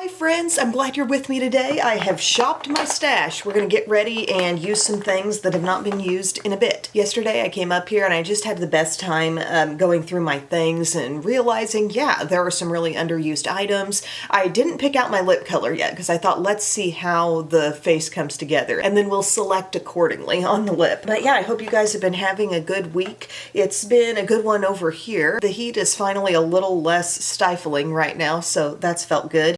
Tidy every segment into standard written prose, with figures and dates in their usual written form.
Hi friends, I'm glad you're with me today. I have shopped my stash. We're gonna get ready and use some things that have not been used in a bit. Yesterday I came up here and I just had the best time going through my things and realizing, yeah, there are some really underused items. I didn't pick out my lip color yet because I thought let's see how the face comes together and then we'll select accordingly on the lip. But yeah, I hope you guys have been having a good week. It's been a good one over here. The heat is finally a little less stifling right now, so that's felt good.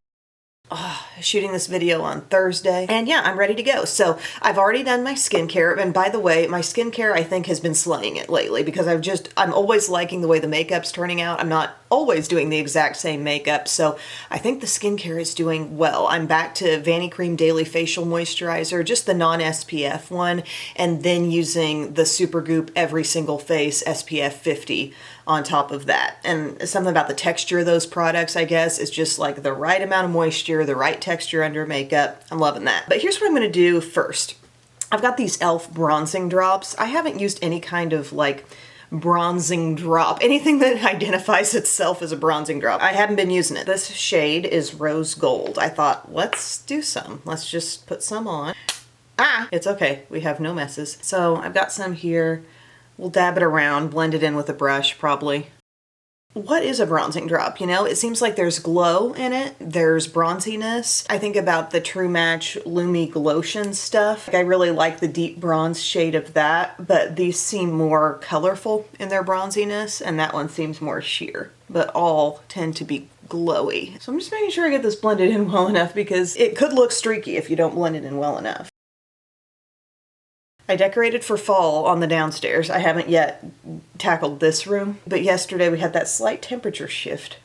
Shooting this video on Thursday, and yeah, I'm ready to go. So I've already done my skincare, and by the way, my skincare I think has been slaying it lately because I'm always liking the way the makeup's turning out. I'm not always doing the exact same makeup, so I think the skincare is doing well. I'm back to Vanicream Daily Facial Moisturizer, just the non-SPF one, and then using the Supergoop Every Single Face SPF 50 on top of that. And something about the texture of those products, I guess, is just like the right amount of moisture, the right texture under makeup. I'm loving that. But here's what I'm gonna do first. I've got these e.l.f. bronzing drops. I haven't used any kind of like bronzing drop, anything that identifies itself as a bronzing drop. I haven't been using it. This shade is Rose Gold. I thought, let's do some. Let's just put some on. It's okay. We have no messes. So I've got some here. We'll dab it around, blend it in with a brush, probably. What is a bronzing drop? You know, it seems like there's glow in it. There's bronziness. I think about the True Match Lumi Glotion stuff. I really like the deep bronze shade of that, but these seem more colorful in their bronziness, and that one seems more sheer. But all tend to be glowy. So I'm just making sure I get this blended in well enough because it could look streaky if you don't blend it in well enough. I decorated for fall on the downstairs. I haven't yet tackled this room, but yesterday we had that slight temperature shift.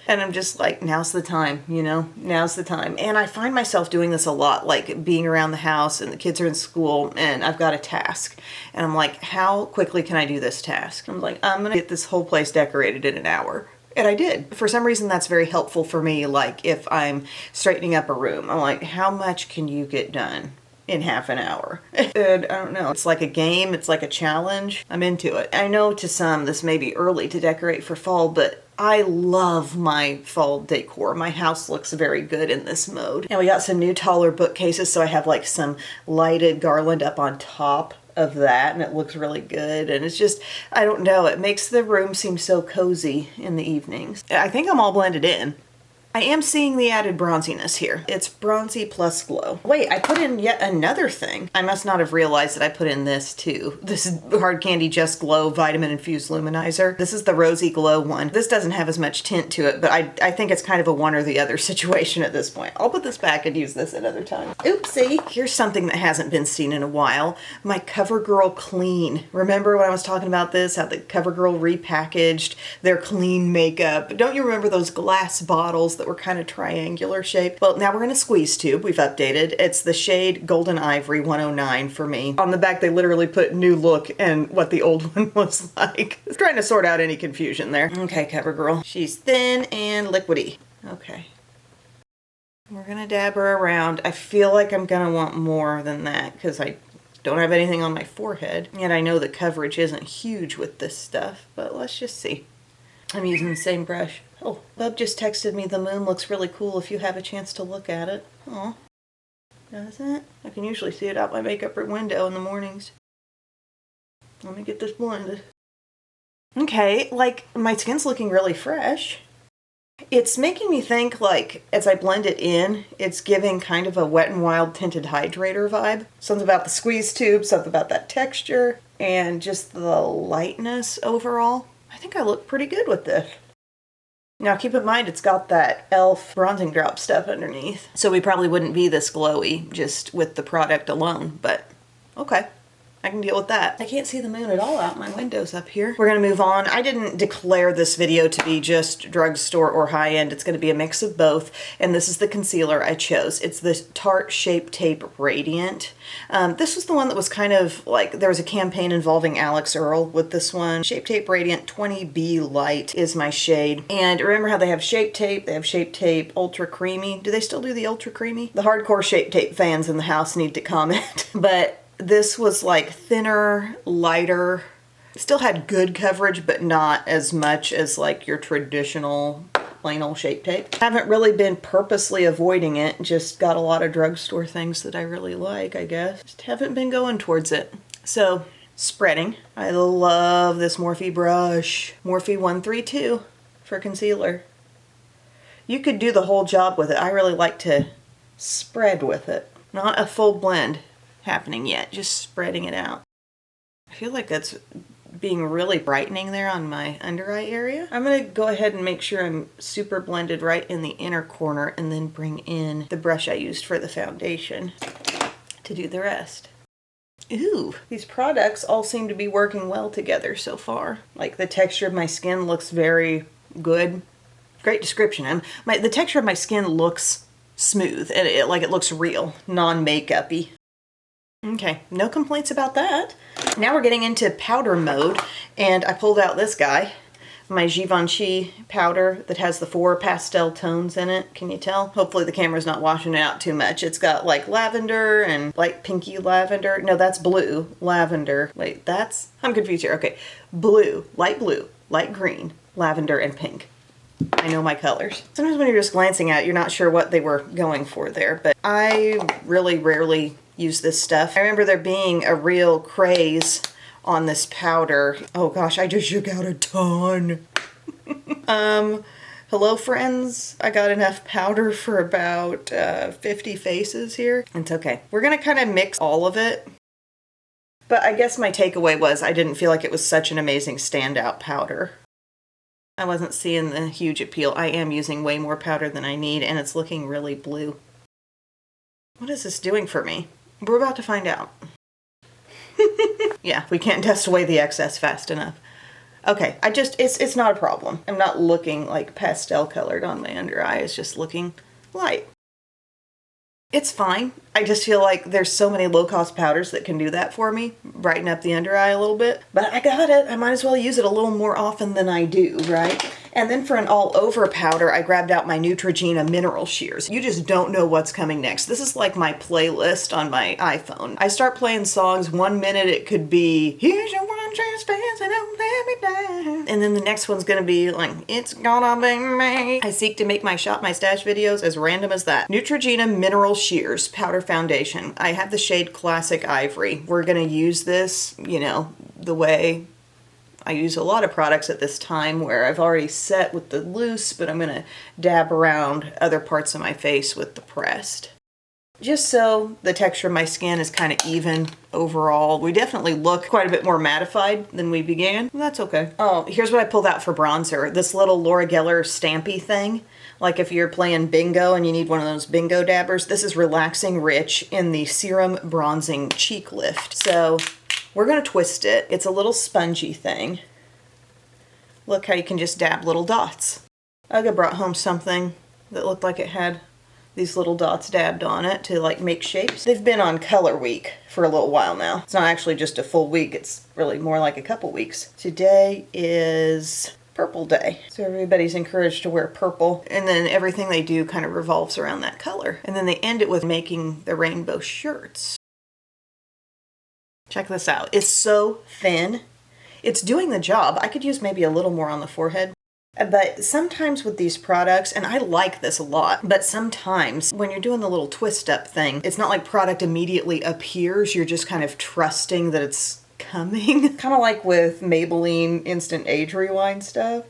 And I'm just like, now's the time, you know, now's the time. And I find myself doing this a lot, like being around the house and the kids are in school and I've got a task. And I'm like, how quickly can I do this task? I'm like, I'm gonna get this whole place decorated in an hour. And I did. For some reason, that's very helpful for me. Like if I'm straightening up a room, I'm like, how much can you get done in half an hour? And I don't know, it's like a game, it's like a challenge. I'm into it. I know to some this may be early to decorate for fall, but I love my fall decor. My house looks very good in this mode. And we got some new taller bookcases, so I have like some lighted garland up on top of that, and it looks really good. And it's just, I don't know, it makes the room seem so cozy in the evenings. I think I'm all blended in. I am seeing the added bronziness here. It's bronzy plus glow. Wait, I put in yet another thing. I must not have realized that I put in this too. This is Hard Candy Just Glow Vitamin Infused Luminizer. This is the Rosy Glow one. This doesn't have as much tint to it, but I think it's kind of a one or the other situation at this point. I'll put this back and use this another time. Oopsie. Here's something that hasn't been seen in a while. My CoverGirl Clean. Remember when I was talking about this, how the CoverGirl repackaged their clean makeup? Don't you remember those glass bottles that were kind of triangular shape? Well, now we're in a squeeze tube. We've updated. It's the shade Golden Ivory 109 for me. On the back, they literally put new look and what the old one was like. Just trying to sort out any confusion there. Okay, CoverGirl. She's thin and liquidy. Okay. We're gonna dab her around. I feel like I'm gonna want more than that because I don't have anything on my forehead. Yet I know the coverage isn't huge with this stuff, but let's just see. I'm using the same brush. Oh, Bub just texted me the moon looks really cool if you have a chance to look at it. Aw. Does it? I can usually see it out my makeup window in the mornings. Let me get this blended. Okay, like my skin's looking really fresh. It's making me think like as I blend it in, it's giving kind of a Wet n Wild tinted hydrator vibe. Something about the squeeze tube, something about that texture, and just the lightness overall. I think I look pretty good with this. Now keep in mind it's got that e.l.f. bronzing drop stuff underneath. So we probably wouldn't be this glowy just with the product alone, but okay. I can deal with that. I can't see the moon at all out my windows up here. We're gonna move on. I didn't declare this video to be just drugstore or high-end. It's gonna be a mix of both, and this is the concealer I chose. It's the Tarte Shape Tape Radiant. This was the one that was kind of like, there was a campaign involving Alex Earl with this one. Shape Tape Radiant 20B Light is my shade. And remember how they have Shape Tape, they have Shape Tape Ultra Creamy. Do they still do the Ultra Creamy? The hardcore Shape Tape fans in the house need to comment. But this was like thinner, lighter, still had good coverage, but not as much as like your traditional plain old Shape Tape. Haven't really been purposely avoiding it, just got a lot of drugstore things that I really like, I guess. Just haven't been going towards it. So, spreading. I love this Morphe brush. Morphe 132 for concealer. You could do the whole job with it. I really like to spread with it. Not a full blend happening yet, just spreading it out. I feel like that's being really brightening there on my under eye area. I'm gonna go ahead and make sure I'm super blended right in the inner corner and then bring in the brush I used for the foundation to do the rest. Ooh, these products all seem to be working well together so far. Like the texture of my skin looks very good. Great description. The texture of my skin looks smooth and it looks real, non-makeup-y. Okay, no complaints about that. Now we're getting into powder mode, and I pulled out this guy, my Givenchy powder that has the 4 pastel tones in it. Can you tell? Hopefully the camera's not washing it out too much. It's got like lavender and light pinky lavender. No, that's blue. Lavender. Wait, I'm confused here. Okay, blue, light green, lavender, and pink. I know my colors. Sometimes when you're just glancing at it, you're not sure what they were going for there, but I really rarely use this stuff. I remember there being a real craze on this powder. Oh gosh, I just shook out a ton. Hello friends. I got enough powder for about 50 faces here. It's okay. We're gonna kind of mix all of it. But I guess my takeaway was I didn't feel like it was such an amazing standout powder. I wasn't seeing the huge appeal. I am using way more powder than I need, and it's looking really blue. What is this doing for me? We're about to find out. Yeah, we can't dust away the excess fast enough. Okay, it's not a problem. I'm not looking like pastel colored on my under eye. It's just looking light. It's fine. I just feel like there's so many low-cost powders that can do that for me, brighten up the under eye a little bit. But I got it. I might as well use it a little more often than I do, right? And then for an all-over powder, I grabbed out my Neutrogena Mineral Shears. You just don't know what's coming next. This is like my playlist on my iPhone. I start playing songs. 1 minute it could be, here's your one chance, fans, and don't let me down. And then the next one's gonna be like, it's gonna be me. I seek to make my Shop My Stash videos as random as that. Neutrogena Mineral Shears Powder Foundation. I have the shade Classic Ivory. We're gonna use this, you know, the way I use a lot of products at this time where I've already set with the loose, but I'm gonna dab around other parts of my face with the pressed. Just so the texture of my skin is kind of even overall. We definitely look quite a bit more mattified than we began. That's okay. Oh, here's what I pulled out for bronzer. This little Laura Geller stampy thing. Like if you're playing bingo and you need one of those bingo dabbers, this is Relaxing Rich in the Serum Bronzing Cheek Lift. So we're gonna twist it. It's a little spongy thing. Look how you can just dab little dots. Ugga brought home something that looked like it had these little dots dabbed on it to like make shapes. They've been on Color Week for a little while now. It's not actually just a full week, it's really more like a couple weeks. Today is Purple Day. So everybody's encouraged to wear purple, and then everything they do kind of revolves around that color. And then they end it with making the rainbow shirts. Check this out. It's so thin. It's doing the job. I could use maybe a little more on the forehead. But sometimes with these products, and I like this a lot, but sometimes when you're doing the little twist up thing, it's not like product immediately appears. You're just kind of trusting that it's coming. Kind of like with Maybelline Instant Age Rewind stuff.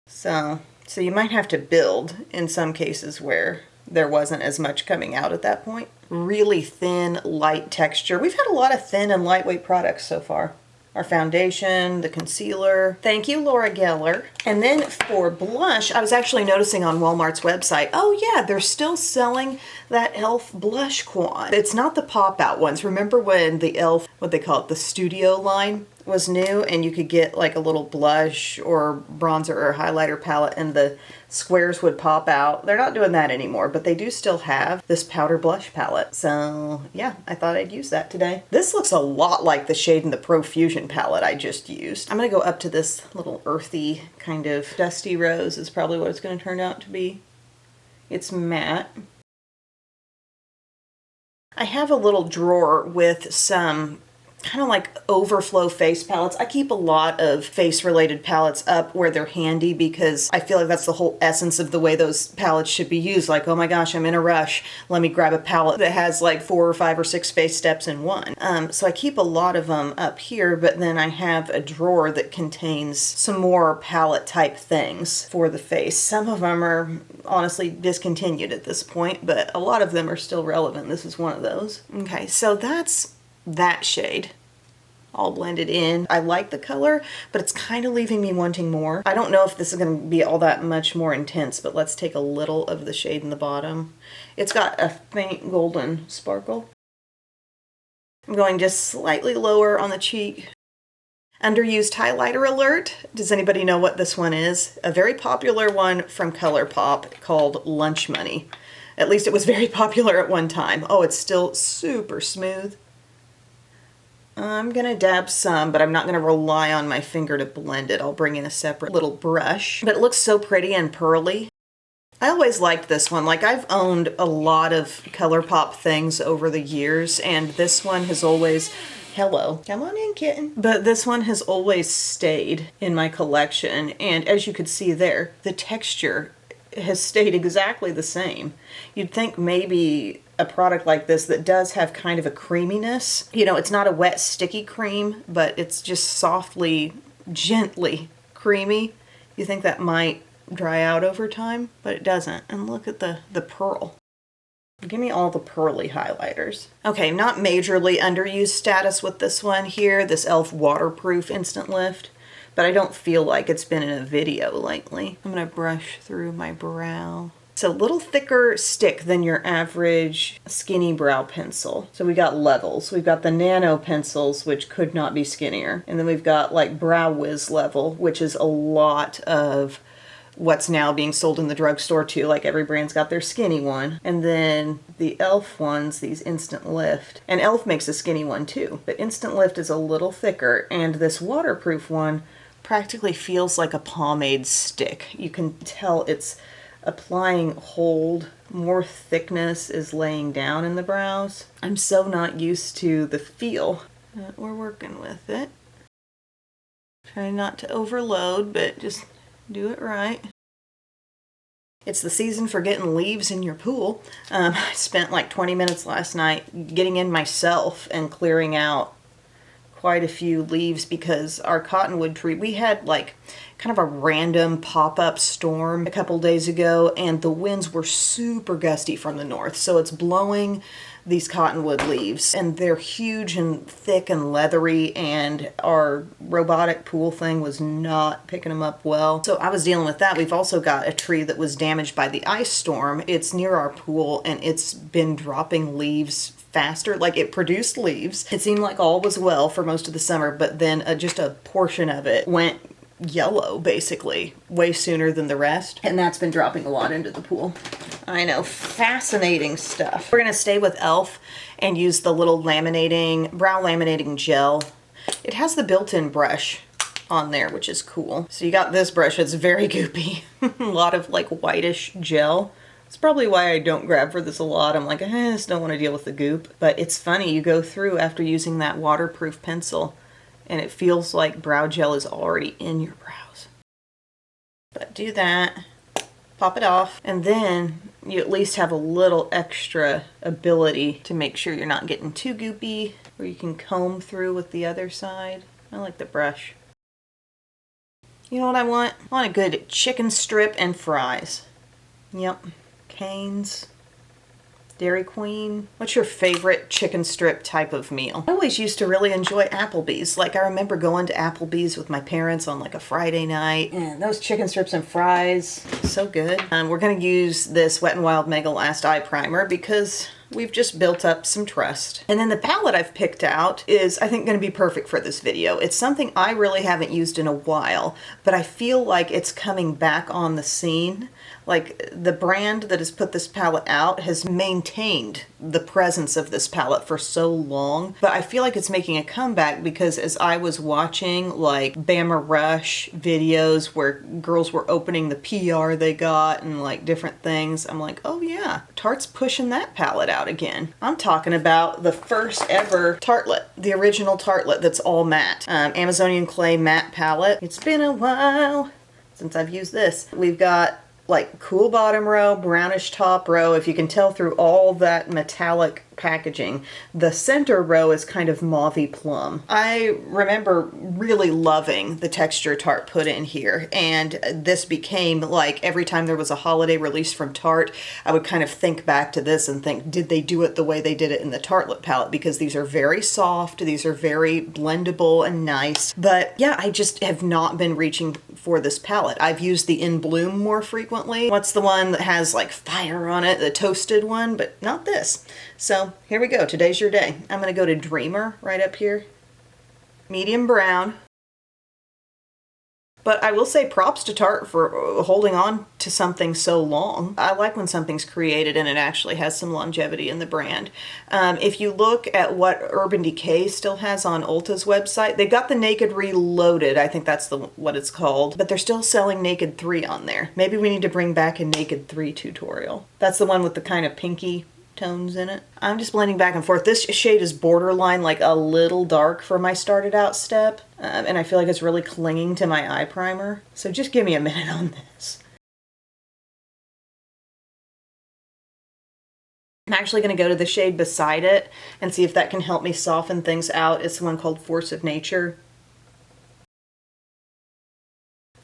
So you might have to build in some cases where there wasn't as much coming out at that point. Really thin, light texture. We've had a lot of thin and lightweight products so far. Our foundation, the concealer. Thank you, Laura Geller. And then for blush, I was actually noticing on Walmart's website, oh yeah, they're still selling that e.l.f. blush quad. It's not the pop-out ones. Remember when the e.l.f., what they call it, the studio line was new and you could get like a little blush or bronzer or highlighter palette and the squares would pop out. They're not doing that anymore, but they do still have this powder blush palette. So yeah, I thought I'd use that today. This looks a lot like the shade in the Profusion palette I just used. I'm gonna go up to this little earthy kind of dusty rose is probably what it's gonna turn out to be. It's matte. I have a little drawer with some kind of like overflow face palettes. I keep a lot of face related palettes up where they're handy because I feel like that's the whole essence of the way those palettes should be used. Like, oh my gosh, I'm in a rush. Let me grab a palette that has like 4 or 5 or 6 face steps in one. So I keep a lot of them up here, but then I have a drawer that contains some more palette type things for the face. Some of them are honestly discontinued at this point, but a lot of them are still relevant. This is one of those. Okay, so that's that shade all blended in. I like the color, but it's kind of leaving me wanting more. I don't know if this is going to be all that much more intense, but let's take a little of the shade in the bottom. It's got a faint golden sparkle. I'm going just slightly lower on the cheek. Underused highlighter alert. Does anybody know what this one is? A very popular one from ColourPop called Lunch Money. At least it was very popular at one time. Oh, it's still super smooth. I'm gonna dab some, but I'm not gonna rely on my finger to blend it. I'll bring in a separate little brush. But it looks so pretty and pearly. I always liked this one. Like, I've owned a lot of ColourPop things over the years, and this one has always... Hello. Come on in, kitten. But this one has always stayed in my collection, and as you could see there, the texture has stayed exactly the same. You'd think maybe a product like this that does have kind of a creaminess, you know, it's not a wet sticky cream, but it's just softly, gently creamy. You think that might dry out over time, but it doesn't. And look at the pearl. Give me all the pearly highlighters. Okay, not majorly underused status with this one here, this e.l.f. waterproof instant lift, but I don't feel like it's been in a video lately. I'm gonna brush through my brow. It's a little thicker stick than your average skinny brow pencil. So we got levels. We've got the nano pencils, which could not be skinnier. And then we've got like Brow Wiz level, which is a lot of what's now being sold in the drugstore too. Like, every brand's got their skinny one. And then the e.l.f. ones, these Instant Lift. And e.l.f. makes a skinny one too. But Instant Lift is a little thicker. And this waterproof one practically feels like a pomade stick. You can tell it's applying hold, more thickness is laying down in the brows. I'm so not used to the feel. We're working with it. Try not to overload, but just do it right. It's the season for getting leaves in your pool. I spent like 20 minutes last night getting in myself and clearing out quite a few leaves because our cottonwood tree, we had like kind of a random pop-up storm a couple days ago, and the winds were super gusty from the north, so it's blowing these cottonwood leaves, and they're huge and thick and leathery, and our robotic pool thing was not picking them up well. So I was dealing with that. We've also got a tree that was damaged by the ice storm. It's near our pool, and it's been dropping leaves faster. Like, it produced leaves. It seemed like all was well for most of the summer, but then just a portion of it went yellow, basically, way sooner than the rest. And that's been dropping a lot into the pool. I know, fascinating stuff. We're gonna stay with e.l.f. and use the little brow laminating gel. It has the built-in brush on there, which is cool. So you got this brush, it's very goopy. A lot of like whitish gel. It's probably why I don't grab for this a lot. I'm like, I just don't want to deal with the goop. But it's funny, you go through after using that waterproof pencil and it feels like brow gel is already in your brows. But do that, pop it off, and then you at least have a little extra ability to make sure you're not getting too goopy, or you can comb through with the other side. I like the brush. You know what I want? I want a good chicken strip and fries. Yep. Cane's, Dairy Queen. What's your favorite chicken strip type of meal? I always used to really enjoy Applebee's. Like, I remember going to Applebee's with my parents on like a Friday night, and those chicken strips and fries, so good. We're gonna use this Wet n Wild Mega Last Eye Primer because we've just built up some trust. And then the palette I've picked out is, I think, going to be perfect for this video. It's something I really haven't used in a while, but I feel like it's coming back on the scene. Like, the brand that has put this palette out has maintained the presence of this palette for so long, but I feel like it's making a comeback because as I was watching like Bama Rush videos where girls were opening the PR they got and like different things, I'm like, oh yeah, Tarte's pushing that palette out out again. I'm talking about the first ever Tartlet, the original Tartlet that's all matte. Amazonian Clay Matte Palette. It's been a while since I've used this. We've got like cool bottom row, brownish top row. If you can tell through all that metallic packaging, the center row is kind of mauvey plum. I remember really loving the texture Tarte put in here, and this became like every time there was a holiday release from Tarte, I would kind of think back to this and think, did they do it the way they did it in the Tartlet palette? Because these are very soft, these are very blendable and nice. But yeah, I just have not been reaching for this palette. I've used the In Bloom more frequently. What's the one that has like fire on it, the toasted one, but not this. So here we go, today's your day. I'm gonna go to Dreamer right up here. Medium brown. But I will say props to Tarte for holding on to something so long. I like when something's created and it actually has some longevity in the brand. If you look at what Urban Decay still has on Ulta's website, they've got the Naked Reloaded, I think that's what it's called, but they're still selling Naked 3 on there. Maybe we need to bring back a Naked 3 tutorial. That's the one with the kind of pinky tones in it. I'm just blending back and forth. This shade is borderline like a little dark for my started out step, and I feel like it's really clinging to my eye primer. So just give me a minute on this. I'm actually going to go to the shade beside it and see if that can help me soften things out. It's the one called Force of Nature.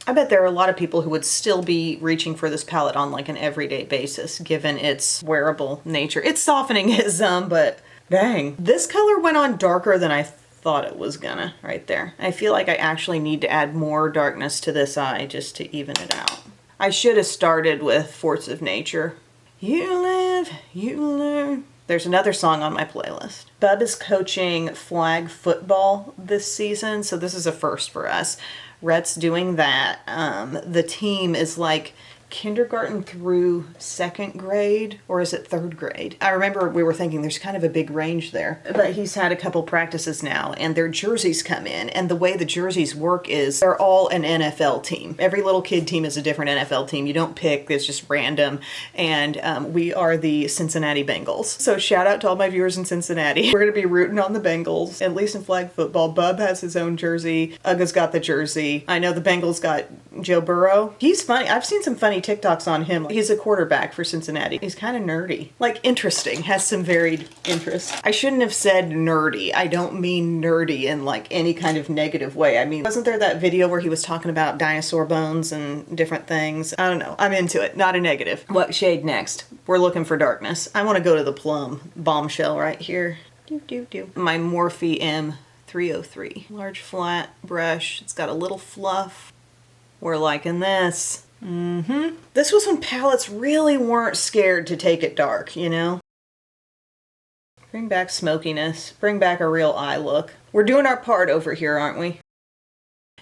I bet there are a lot of people who would still be reaching for this palette on like an everyday basis, given its wearable nature. It's softening is but dang. This color went on darker than I thought it was gonna right there. I feel like I actually need to add more darkness to this eye just to even it out. I should have started with Force of Nature. You live, you learn. There's another song on my playlist. Bub is coaching flag football this season, so this is a first for us. Rhett's doing that. The team is like kindergarten through second grade, or is it third grade? I remember we were thinking there's kind of a big range there, but he's had a couple practices now and their jerseys come in, and the way the jerseys work is they're all an NFL team. Every little kid team is a different NFL team. You don't pick, it's just random, and we are the Cincinnati Bengals. So shout out to all my viewers in Cincinnati. We're gonna be rooting on the Bengals, at least in flag football. Bub has his own jersey. Ugga's got the jersey. I know the Bengals got Joe Burrow. He's funny. I've seen some funny TikToks on him. He's a quarterback for Cincinnati. He's kind of nerdy. Like interesting, has some varied interests. I shouldn't have said nerdy. I don't mean nerdy in like any kind of negative way. I mean, wasn't there that video where he was talking about dinosaur bones and different things? I don't know. I'm into it. Not a negative. What shade next? We're looking for darkness. I want to go to the Plum Bombshell right here. My Morphe M303. Large flat brush. It's got a little fluff. We're liking this. This was when palettes really weren't scared to take it dark, you know? Bring back smokiness. Bring back a real eye look. We're doing our part over here, aren't we?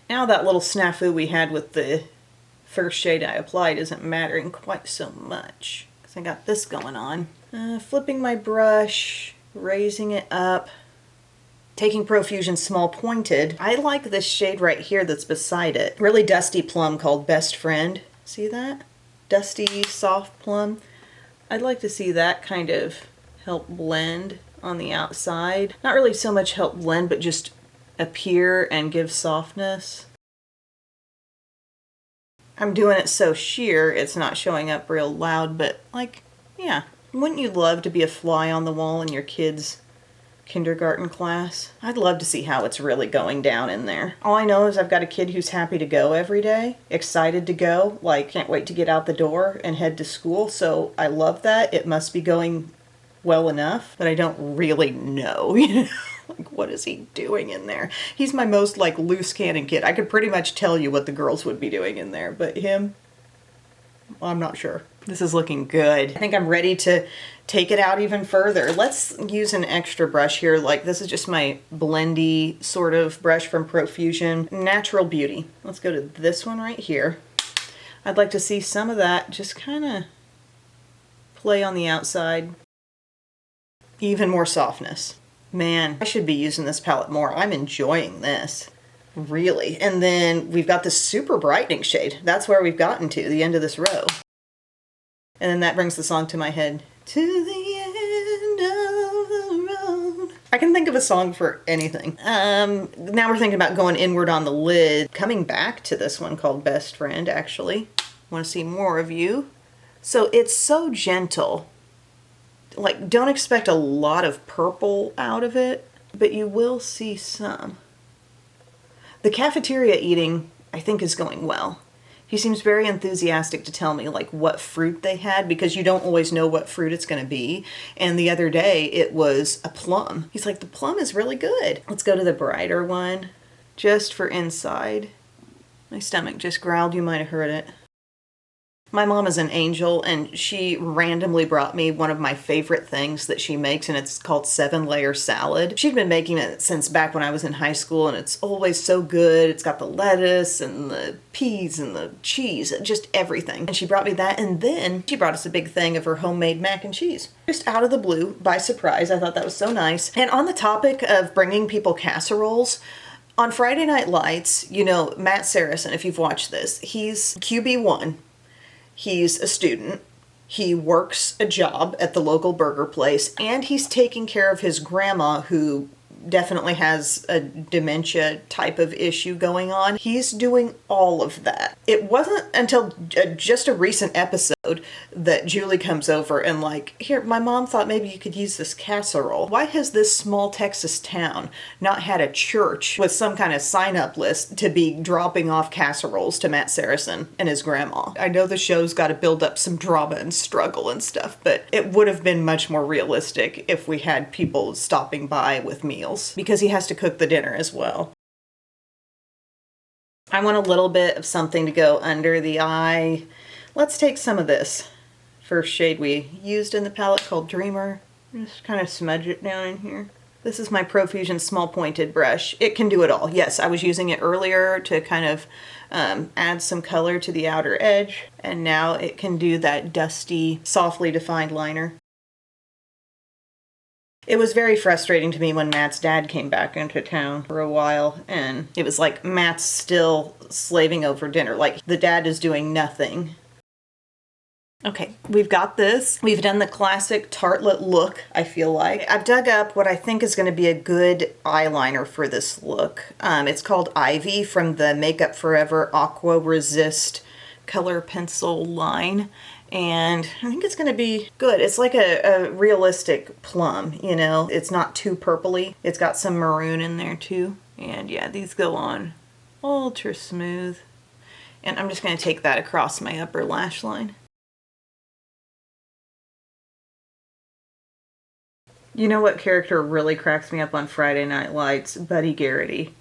Now that little snafu we had with the first shade I applied isn't mattering quite so much, because I got this going on. Flipping my brush, raising it up. Taking Profusion Small Pointed. I like this shade right here that's beside it. Really dusty plum called Best Friend. See that? Dusty, soft plum. I'd like to see that kind of help blend on the outside. Not really so much help blend, but just appear and give softness. I'm doing it so sheer, it's not showing up real loud, but like, yeah. Wouldn't you love to be a fly on the wall in your kids' kindergarten class? I'd love to see how it's really going down in there. All I know is I've got a kid who's happy to go every day, excited to go, like can't wait to get out the door and head to school, so I love that. It must be going well enough, but I don't really know, you know? Like, what is he doing in there? He's my most like loose cannon kid. I could pretty much tell you what the girls would be doing in there, but him, well, I'm not sure. This is looking good. I think I'm ready to take it out even further. Let's use an extra brush here. Like this is just my blendy sort of brush from Profusion. Natural Beauty. Let's go to this one right here. I'd like to see some of that just kind of play on the outside. Even more softness. Man, I should be using this palette more. I'm enjoying this. Really. And then we've got this super brightening shade. That's where we've gotten to, the end of this row. And then that brings the song to my head. To the end of the road. I can think of a song for anything. Now we're thinking about going inward on the lid. Coming back to this one called Best Friend, actually. Want to see more of you. So it's so gentle. Like, don't expect a lot of purple out of it, but you will see some. The cafeteria eating, I think, is going well. He seems very enthusiastic to tell me like what fruit they had, because you don't always know what fruit it's going to be. And the other day it was a plum. He's like, the plum is really good. Let's go to the brighter one just for inside. My stomach just growled. You might have heard it. My mom is an angel, and she randomly brought me one of my favorite things that she makes, and it's called 7-layer salad. She'd been making it since back when I was in high school, and it's always so good. It's got the lettuce and the peas and the cheese, just everything. And she brought me that, and then she brought us a big thing of her homemade mac and cheese. Just out of the blue, by surprise. I thought that was so nice. And on the topic of bringing people casseroles, on Friday Night Lights, you know, Matt Saracen, if you've watched this, he's QB1. He's a student, he works a job at the local burger place, and he's taking care of his grandma, who definitely has a dementia type of issue going on. He's doing all of that. It wasn't until just a recent episode that Julie comes over and like, here, my mom thought maybe you could use this casserole. Why has this small Texas town not had a church with some kind of sign-up list to be dropping off casseroles to Matt Saracen and his grandma? I know the show's got to build up some drama and struggle and stuff, but it would have been much more realistic if we had people stopping by with meals, because he has to cook the dinner as well. I want a little bit of something to go under the eye. Let's take some of this first shade we used in the palette called Dreamer. Just kind of smudge it down in here. This is my Profusion small pointed brush. It can do it all. Yes, I was using it earlier to kind of add some color to the outer edge, and now it can do that dusty, softly defined liner. It was very frustrating to me when Matt's dad came back into town for a while, and it was like Matt's still slaving over dinner. Like, the dad is doing nothing. Okay, we've got this. We've done the classic tartlet look, I feel like. I've dug up what I think is going to be a good eyeliner for this look. It's called Ivy from the Makeup Forever Aqua Resist color pencil line. And I think it's going to be good. It's like a realistic plum, you know. It's not too purpley. It's got some maroon in there too. And yeah, these go on ultra smooth. And I'm just going to take that across my upper lash line. You know what character really cracks me up on Friday Night Lights? Buddy Garrity.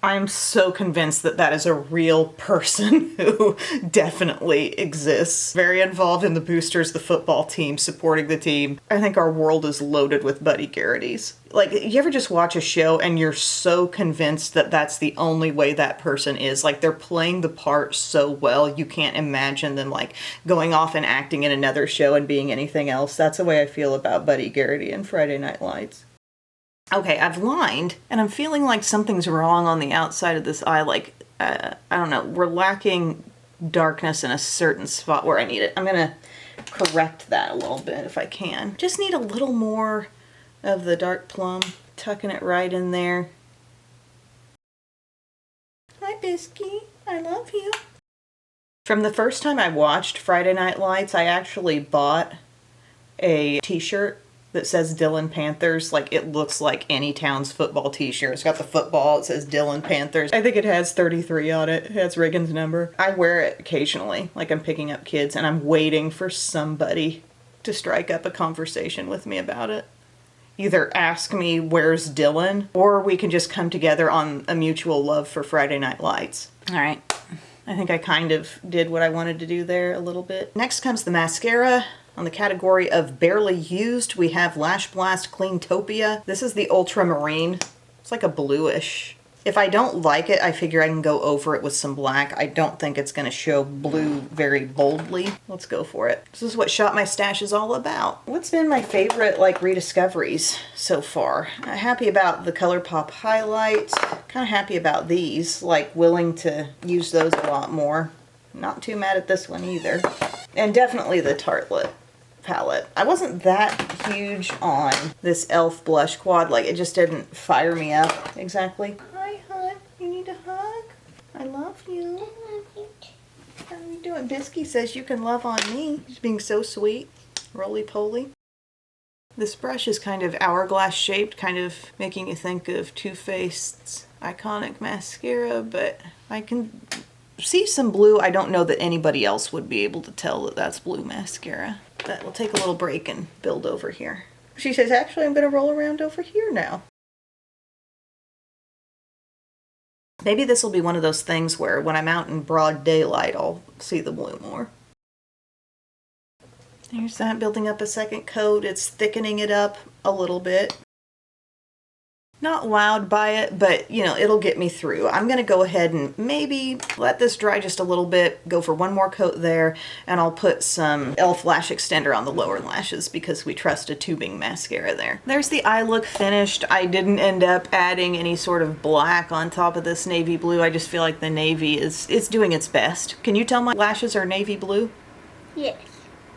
I'm so convinced that that is a real person who definitely exists. Very involved in the Boosters, the football team, supporting the team. I think our world is loaded with Buddy Garrity's. Like, you ever just watch a show and you're so convinced that that's the only way that person is? Like, they're playing the part so well, you can't imagine them, like, going off and acting in another show and being anything else. That's the way I feel about Buddy Garrity and Friday Night Lights. Okay, I've lined, and I'm feeling like something's wrong on the outside of this eye. Like, I don't know, we're lacking darkness in a certain spot where I need it. I'm going to correct that a little bit if I can. Just need a little more of the dark plum, tucking it right in there. Hi, Bisky. I love you. From the first time I watched Friday Night Lights, I actually bought a t-shirt that says Dylan Panthers. Like, it looks like any town's football t-shirt. It's got the football, it says Dylan Panthers. I think it has 33 on it. It has Reagan's number. I wear it occasionally, like I'm picking up kids, and I'm waiting for somebody to strike up a conversation with me about it. Either ask me, where's Dylan? Or we can just come together on a mutual love for Friday Night Lights. All right. I think I kind of did what I wanted to do there a little bit. Next comes the mascara. On the category of barely used, we have Lash Blast Cleantopia. This is the Ultramarine. It's like a bluish. If I don't like it, I figure I can go over it with some black. I don't think it's going to show blue very boldly. Let's go for it. This is what Shop My Stash is all about. What's been my favorite, like, rediscoveries so far? Happy about the ColourPop highlight. Kind of happy about these. Like, willing to use those a lot more. Not too mad at this one either. And definitely the Tartelette palette. I wasn't that huge on this e.l.f. blush quad. Like, it just didn't fire me up exactly. Hi, hon. You need a hug? I love you. I love you. How are you doing? Biscuit says you can love on me. He's being so sweet. Roly-poly. This brush is kind of hourglass shaped, kind of making you think of Too Faced's iconic mascara, but I can see some blue. I don't know that anybody else would be able to tell that that's blue mascara. But we'll take a little break and build over here. She says, actually, I'm going to roll around over here now. Maybe this will be one of those things where when I'm out in broad daylight, I'll see the blue more. There's that, building up a second coat. It's thickening it up a little bit. Not wowed by it, but you know, it'll get me through. I'm gonna go ahead and maybe let this dry just a little bit, go for one more coat there, and I'll put some e.l.f. lash extender on the lower lashes because we trust a tubing mascara there. There's the eye look finished. I didn't end up adding any sort of black on top of this navy blue. I just feel like the navy is doing its best. Can you tell my lashes are navy blue? Yes.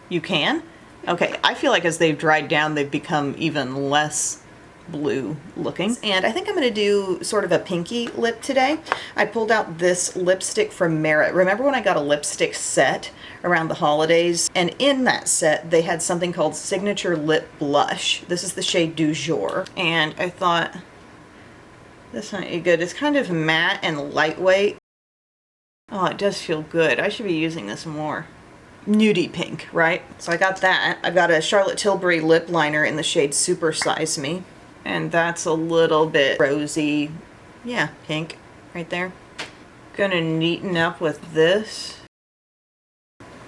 You can? Okay, I feel like as they've dried down, they've become even less blue looking. And I think I'm gonna do sort of a pinky lip today. I pulled out this lipstick from Merit. Remember when I got a lipstick set around the holidays? And in that set, they had something called Signature Lip Blush. This is the shade Du Jour. And I thought, this might be good. It's kind of matte and lightweight. Oh, it does feel good. I should be using this more. Nudie pink, right? So I got that. I've got a Charlotte Tilbury lip liner in the shade Super Size Me. And that's a little bit rosy, yeah, pink right there. Gonna neaten up with this.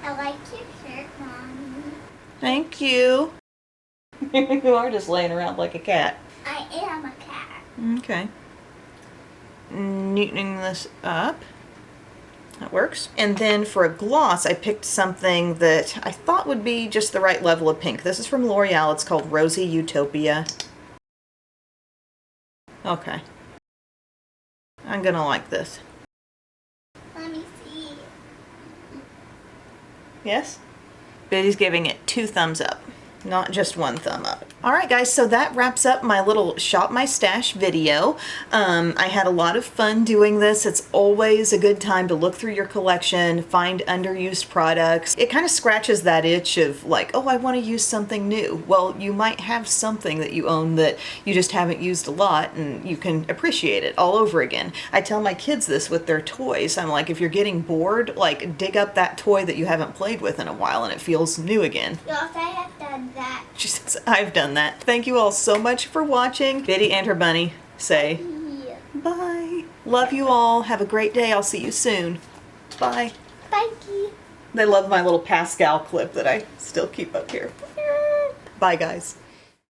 I like your shirt, Mommy. Thank you. You are just laying around like a cat. I am a cat. Okay. Neatening this up. That works. And then for a gloss, I picked something that I thought would be just the right level of pink. This is from L'Oreal. It's called Rosy Utopia. Okay. I'm gonna like this. Let me see. Yes? Betty's giving it 2 thumbs up, not just 1 thumb up. All right, guys, so that wraps up my little Shop My Stash video. I had a lot of fun doing this. It's always a good time to look through your collection, find underused products. It kind of scratches that itch of like, oh, I want to use something new. Well, you might have something that you own that you just haven't used a lot, and you can appreciate it all over again. I tell my kids this with their toys. I'm like, if you're getting bored, like dig up that toy that you haven't played with in a while and it feels new again. Yes, I have done that. She says, I've done that. Thank you all so much for watching. Biddy and her bunny say Yeah. bye. Love you all. Have a great day. I'll see you soon. Bye. Thank you. They love my little Pascal clip that I still keep up here. Bye, guys.